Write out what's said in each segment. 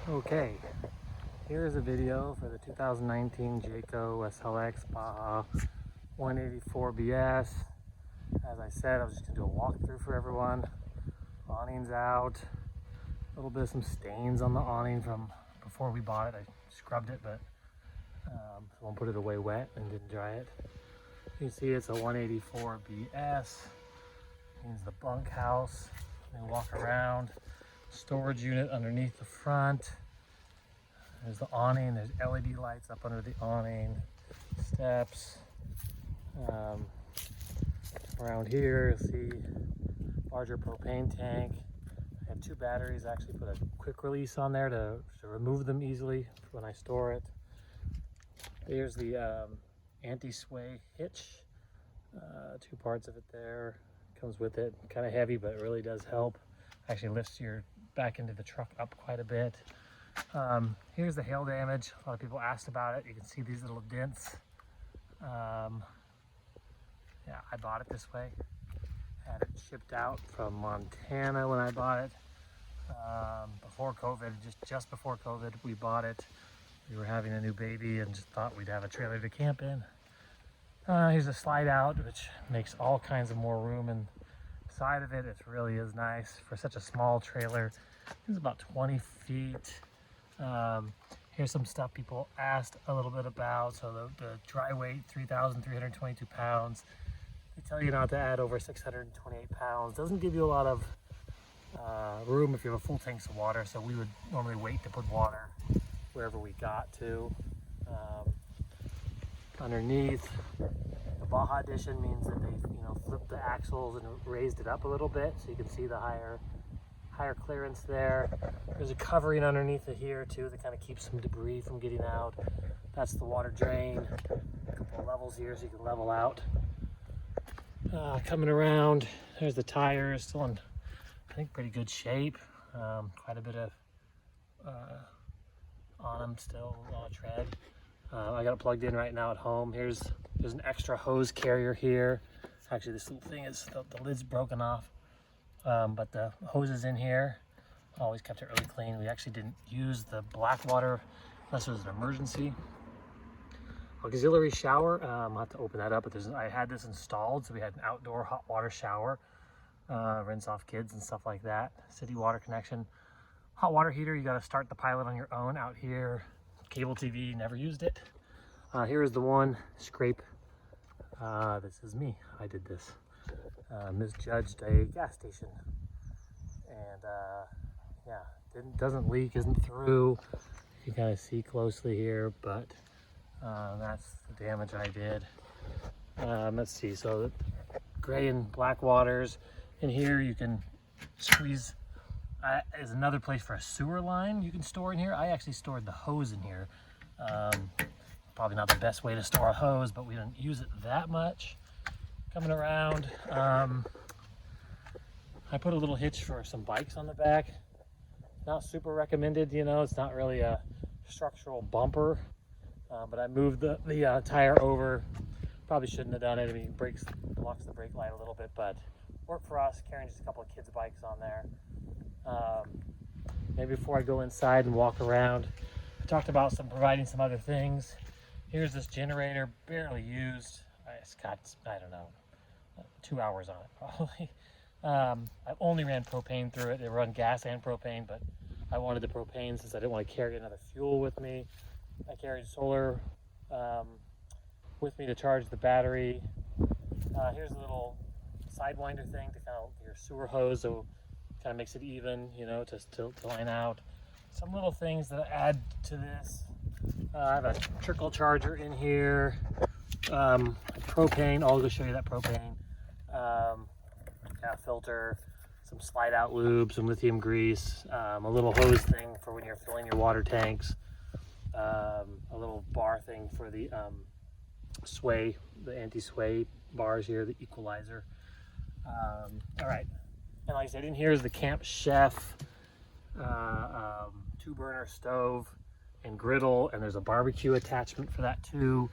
Okay, here's a video for the 2019 Jayco SLX Baja 184BS. As I said, I was just gonna do a walkthrough for everyone. Awning's out. A little bit of some stains on the awning from before we bought it. I scrubbed it, but someone put it away wet and didn't dry it. You can see it's a 184BS. Means the bunkhouse. We walk around. Storage unit underneath the front. There's the awning. There's LED lights up under the awning. Steps. Around here, you'll see larger propane tank. I have 2 batteries. I actually put a quick release on there to remove them easily when I store it. Here's the anti-sway hitch. 2 parts of it there. Comes with it. Kind of heavy, but it really does help. Actually lifts your back into the truck up quite a bit. Here's the hail damage. A lot of people asked about it. You can see these little dents. Yeah, I bought it this way. Had it shipped out from Montana when I bought it. Before COVID, just before COVID, we bought it. We were having a new baby and just thought we'd have a trailer to camp in. Here's a slide out, which makes all kinds of more room inside of it. It really is nice for such a small trailer. It's about 20 feet. Here's some stuff people asked a little bit about. So the dry weight, 3,322 pounds. They tell you not to add over 628 pounds. Doesn't give you a lot of room if you have a full tank of water. So we would normally wait to put water wherever we got to. Underneath, the Baja Edition means that they, flipped the axles and raised it up a little bit, so you can see the higher clearance there. There's a covering underneath it here too that kind of keeps some debris from getting out. That's the water drain. A couple of levels here so you can level out. Coming around, there's the tires, still in, I think, pretty good shape. Quite a bit of on them still, a lot of tread. I got it plugged in right now at home. There's an extra hose carrier here. Actually, this little thing is, the lid's broken off. But the hose is in here. Always kept it really clean. We actually didn't use the black water unless it was an emergency. Auxiliary shower, I'll have to open that up, but I had this installed, so we had an outdoor hot water shower, rinse off kids and stuff like that. City water connection. Hot water heater, you gotta start the pilot on your own out here. Cable TV, never used it. Here is the one scrape. This is me, I did this. Misjudged a gas station. And yeah, doesn't leak, isn't through. You can kind of see closely here, but that's the damage I did. Let's see, so gray and black waters. In here you can squeeze, is another place for a sewer line you can store in here. I actually stored the hose in here. Probably not the best way to store a hose, but we didn't use it that much. Coming around, I put a little hitch for some bikes on the back. Not super recommended, it's not really a structural bumper, but I moved the tire over. Probably shouldn't have done it. I mean, blocks the brake light a little bit, but worked for us, carrying just a couple of kids' bikes on there. Maybe before I go inside and walk around, I talked about providing some other things. Here's this generator, barely used. It's got, I don't know, 2 hours on it probably. I only ran propane through it. They run gas and propane, but I wanted the propane since I didn't want to carry another fuel with me. I carried solar with me to charge the battery. Here's a little sidewinder thing to kind of your sewer hose, so kind of makes it even, to line out. Some little things that add to this. I have a trickle charger in here. Propane, I'll go show you that propane. Filter, some slide out lube, some lithium grease, a little hose thing for when you're filling your water tanks, a little bar thing for the sway, the anti-sway bars here, the equalizer. All right, and like I said, in here is the Camp Chef 2-burner stove and griddle, and there's a barbecue attachment for that too.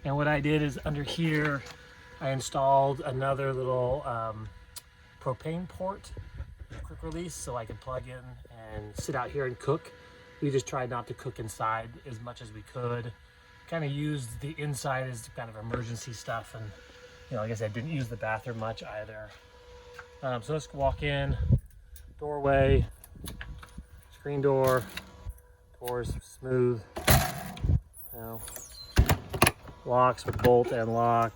And what I did is under here I installed another little propane port, quick release, so I could plug in and sit out here and cook. we just tried not to cook inside as much as we could. Kind of used the inside as kind of emergency stuff, and like I said, didn't use the bathroom much either. So let's walk in. Doorway, screen door, doors smooth. Locks with bolt and lock.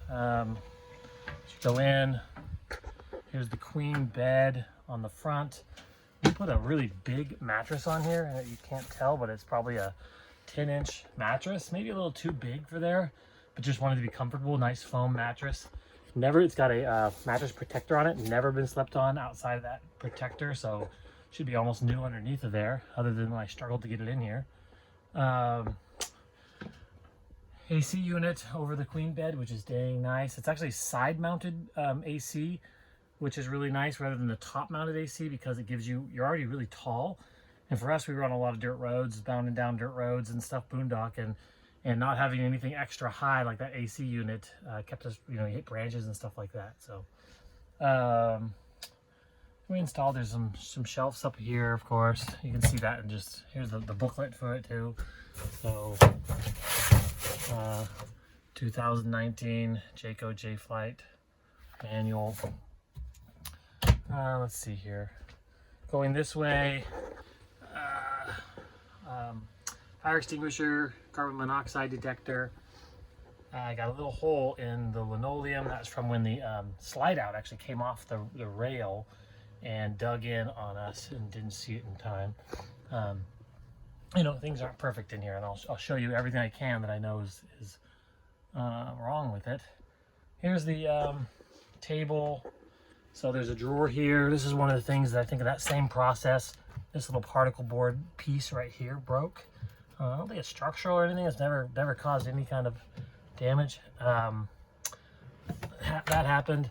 Go in. Here's the queen bed on the front. We put a really big mattress on here, and you can't tell, but it's probably a 10-inch mattress, maybe a little too big for there, but just wanted to be comfortable. Nice foam mattress. It's got a mattress protector on it. Never been slept on outside of that protector, so should be almost new underneath of there, other than when I struggled to get it in here. AC unit over the queen bed, which is dang nice. It's actually side mounted AC, which is really nice, rather than the top mounted AC, because it gives you're already really tall. And for us, we were on a lot of dirt roads, bound down dirt roads and stuff, boondocking, and not having anything extra high like that AC unit kept us, you hit branches and stuff like that. So we installed, there's some shelves up here, of course. You can see that, and just here's the booklet for it too. So 2019 Jayco J-Flight manual. Let's see here. Going this way, fire extinguisher, carbon monoxide detector. I got a little hole in the linoleum. That's from when the slide out actually came off the rail and dug in on us, and didn't see it in time. Things aren't perfect in here, and I'll show you everything I can that I know is wrong with it. Here's the table. So there's a drawer here. This is one of the things that I think of that same process. This little particle board piece right here broke. I don't think it's structural or anything. It's never caused any kind of damage. That happened.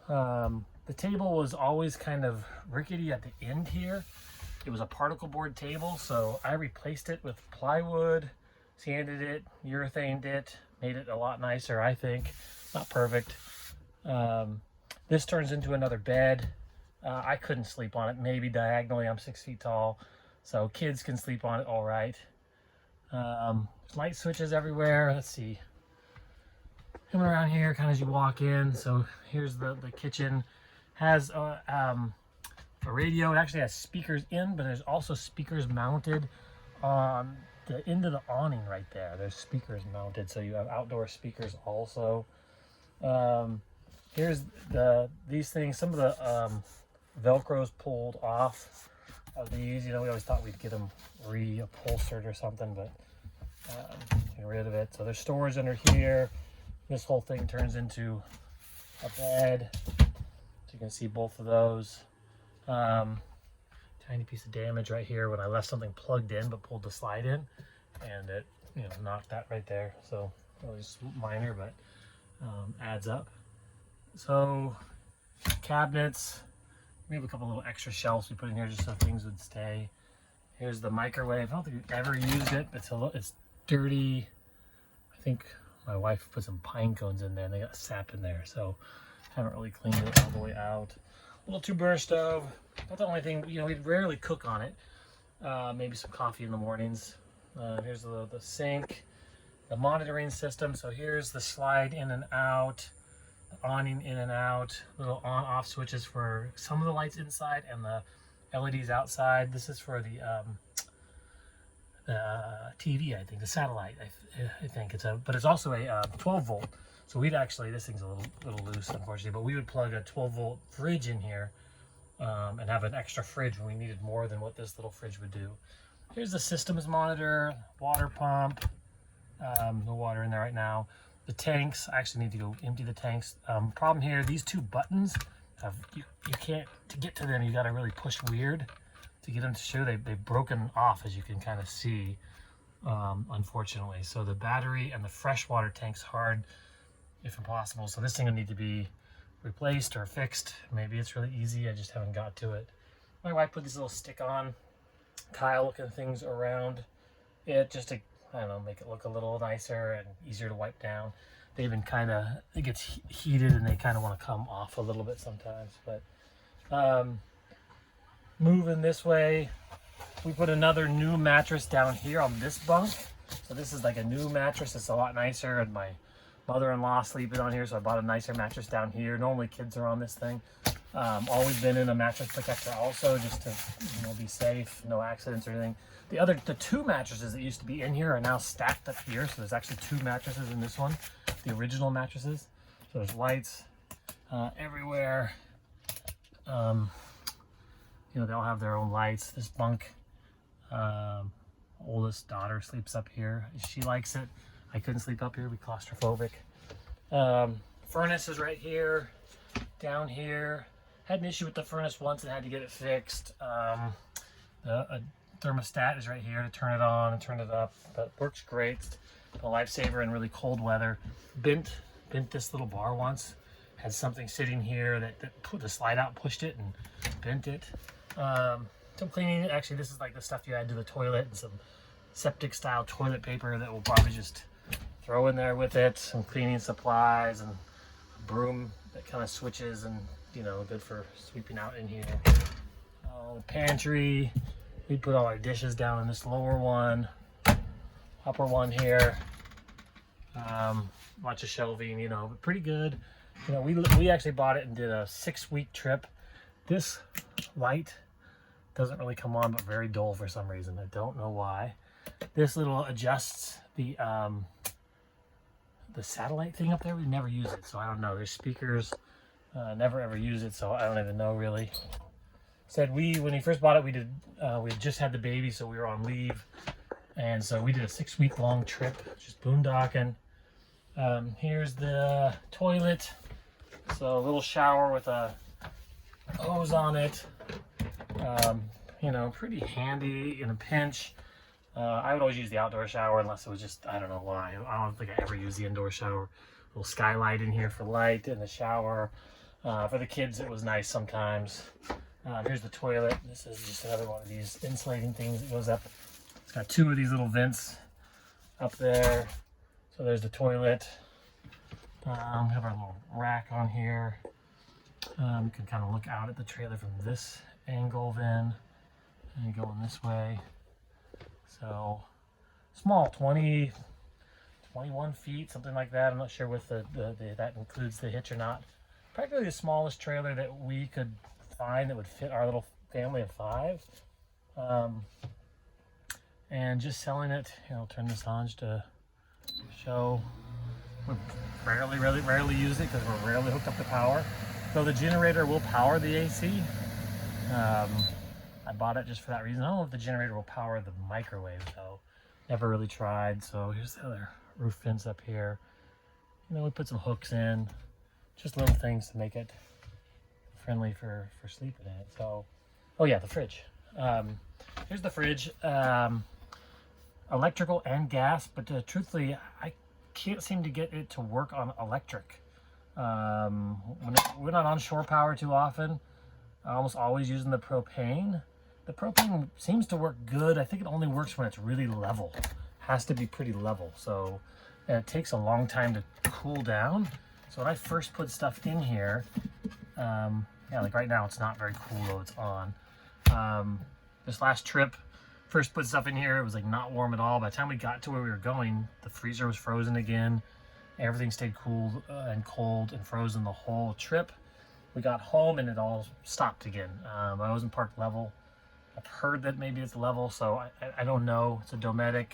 The table was always kind of rickety at the end here. It was a particle board table, so I replaced it with plywood, sanded it, urethaned it, made it a lot nicer, I think. Not perfect. This turns into another bed. I couldn't sleep on it, maybe diagonally. I'm 6 feet tall, so kids can sleep on it all right. Light switches everywhere. Let's see. Coming around here kind of as you walk in. So here's the kitchen. Has a radio. It actually has speakers in, but there's also speakers mounted on the end of the awning right there. There's speakers mounted, so you have outdoor speakers also. Here's these things. Some of the Velcro's pulled off of these. We always thought we'd get them reupholstered or something, but get rid of it. So there's storage under here. This whole thing turns into a bed. So you can see both of those. Tiny piece of damage right here when I left something plugged in but pulled the slide in, and it knocked that right there. So it was minor, but adds up. So cabinets, we have a couple little extra shelves we put in here just so things would stay. Here's the microwave. I don't think we've ever used it, but it's dirty. I think my wife put some pine cones in there and they got sap in there, so haven't really cleaned it all the way out. Little 2-burner stove. That's the only thing, we rarely cook on it. Maybe some coffee in the mornings. Here's the sink, the monitoring system. So here's the slide in and out, the awning in and out, little on-off switches for some of the lights inside and the LEDs outside. This is for the TV, I think, the satellite. I think but it's also a 12 volt. So this thing's a little loose, unfortunately, but we would plug a 12 volt fridge in here and have an extra fridge when we needed more than what this little fridge would do. Here's the systems monitor, water pump, no water in there right now. The tanks, I actually need to go empty the tanks. Problem here, these two buttons, you can't, to get to them, you gotta really push weird to get them to show. They've broken off, as you can kind of see, unfortunately. So the battery and the freshwater tank's hard, if impossible. So this thing will need to be replaced or fixed. Maybe it's really easy, I just haven't got to it. My wife put these little stick-on tile looking things around it just to, I don't know, make it look a little nicer and easier to wipe down. They've been it gets heated and they kind of want to come off a little bit sometimes. But moving this way, We put another new mattress down here on this bunk. So this is like a new mattress. It's a lot nicer, and my mother-in-law sleeping on here, so I bought a nicer mattress down here. Normally kids are on this thing. Always been in a mattress protector also, just to be safe, no accidents or anything. The two mattresses that used to be in here are now stacked up here, so there's actually two mattresses in this one, the original mattresses. So there's lights everywhere. They all have their own lights. This bunk, oldest daughter sleeps up here. She likes it. I couldn't sleep up here, be claustrophobic. Furnace is right here, down here. Had an issue with the furnace once and had to get it fixed. A thermostat is right here to turn it on and turn it up, but works great. A lifesaver in really cold weather. Bent this little bar once. Had something sitting here that put the slide out, pushed it and bent it. Some cleaning. Actually, this is like the stuff you add to the toilet, and some septic style toilet paper that we'll probably just throw in there with it. Some cleaning supplies and a broom that kind of switches and good for sweeping out in here. The pantry, we put all our dishes down in this lower one, upper one here. Bunch of shelving, but pretty good. We actually bought it and did a 6-week trip. This light doesn't really come on, but very dull for some reason. I don't know why. This little adjusts the satellite thing up there. We never use it, so I don't know. There's speakers. Never ever use it, so I don't even know really. Said when we first bought it, we had just had the baby, so we were on leave, and so we did a 6-week long trip, just boondocking. Here's the toilet. So a little shower with a hose on it. Pretty handy in a pinch. I would always use the outdoor shower unless it was just, I don't know why. I don't think I ever use the indoor shower. Little skylight in here for light in the shower. For the kids, it was nice sometimes. Here's the toilet. This is just another one of these insulating things that goes up. It's got 2 of these little vents up there. So there's the toilet. We have our little rack on here. You can kind of look out at the trailer from this angle then, and going this way. So small, 20, 21 feet, something like that. I'm not sure with that includes the hitch or not. Practically the smallest trailer that we could find that would fit our little family of 5. And just selling it, I'll turn this on just to show. We rarely use it because we're rarely hooked up to power. So the generator will power the AC. I bought it just for that reason. I don't know if the generator will power the microwave though. Never really tried. So here's the other roof fence up here. We put some hooks in, just little things to make it friendly for sleeping in it. So, oh yeah, the fridge. Here's the fridge. Electrical and gas, but truthfully, I can't seem to get it to work on electric. We're not on shore power too often. I'm almost always using the propane. The propane seems to work good. I think it only works when it's really level. Has to be pretty level. So, and it takes a long time to cool down. So when I first put stuff in here, like right now it's not very cool though it's on. This last trip, first put stuff in here, it was like not warm at all. By the time we got to where we were going, the freezer was frozen again. Everything stayed cool and cold and frozen the whole trip. We got home and it all stopped again. I wasn't parked level. I've heard that maybe it's level, so I don't know. It's a Dometic.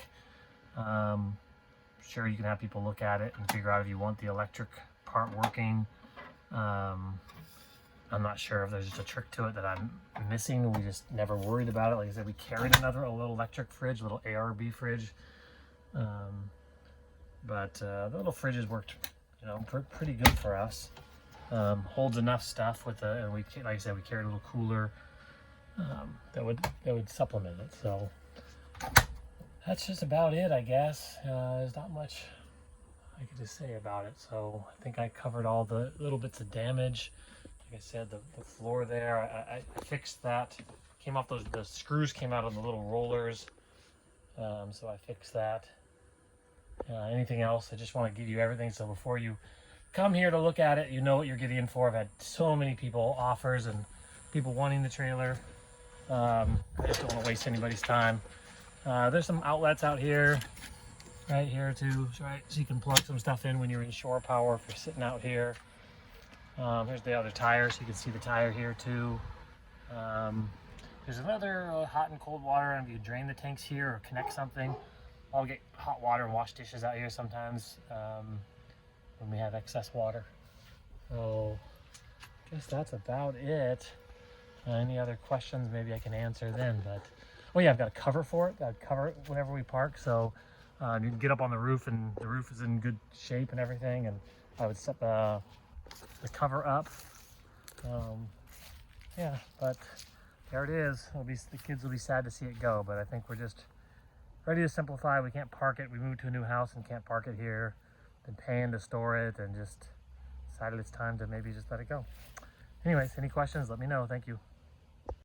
Sure, you can have people look at it and figure out if you want the electric part working. I'm not sure if there's just a trick to it that I'm missing. We just never worried about it. Like I said, we carried a little electric fridge, a little ARB fridge. But the little fridges worked, pretty good for us. Holds enough stuff with and like I said, we carried a little cooler that would supplement it. So that's just about it, I guess. There's not much I could just say about it. So I think I covered all the little bits of damage. Like I said, the floor there, I fixed that. Came off the screws came out of the little rollers. So I fixed that. Anything else? I just want to give you everything. So before you come here to look at it, you know what you're getting in for. I've had so many people offers and people wanting the trailer. I just don't want to waste anybody's time. There's some outlets out here, right here too, right? So you can plug some stuff in when you're in shore power if you're sitting out here. Here's the other tire, so you can see the tire here too. There's another hot and cold water, and if you drain the tanks here or connect something, I'll get hot water and wash dishes out here sometimes when we have excess water. So I guess that's about it. Any other questions maybe I can answer then, but oh yeah, I've got a cover for it. I've cover it whenever we park, so you can get up on the roof and the roof is in good shape and everything, and I would set the cover up. Yeah, but there it is. The kids will be sad to see it go, but I think we're just ready to simplify. We can't park it. We moved to a new house and can't park it here. Been paying to store it and just decided it's time to maybe just let it go. Anyways, any questions, let me know. Thank you.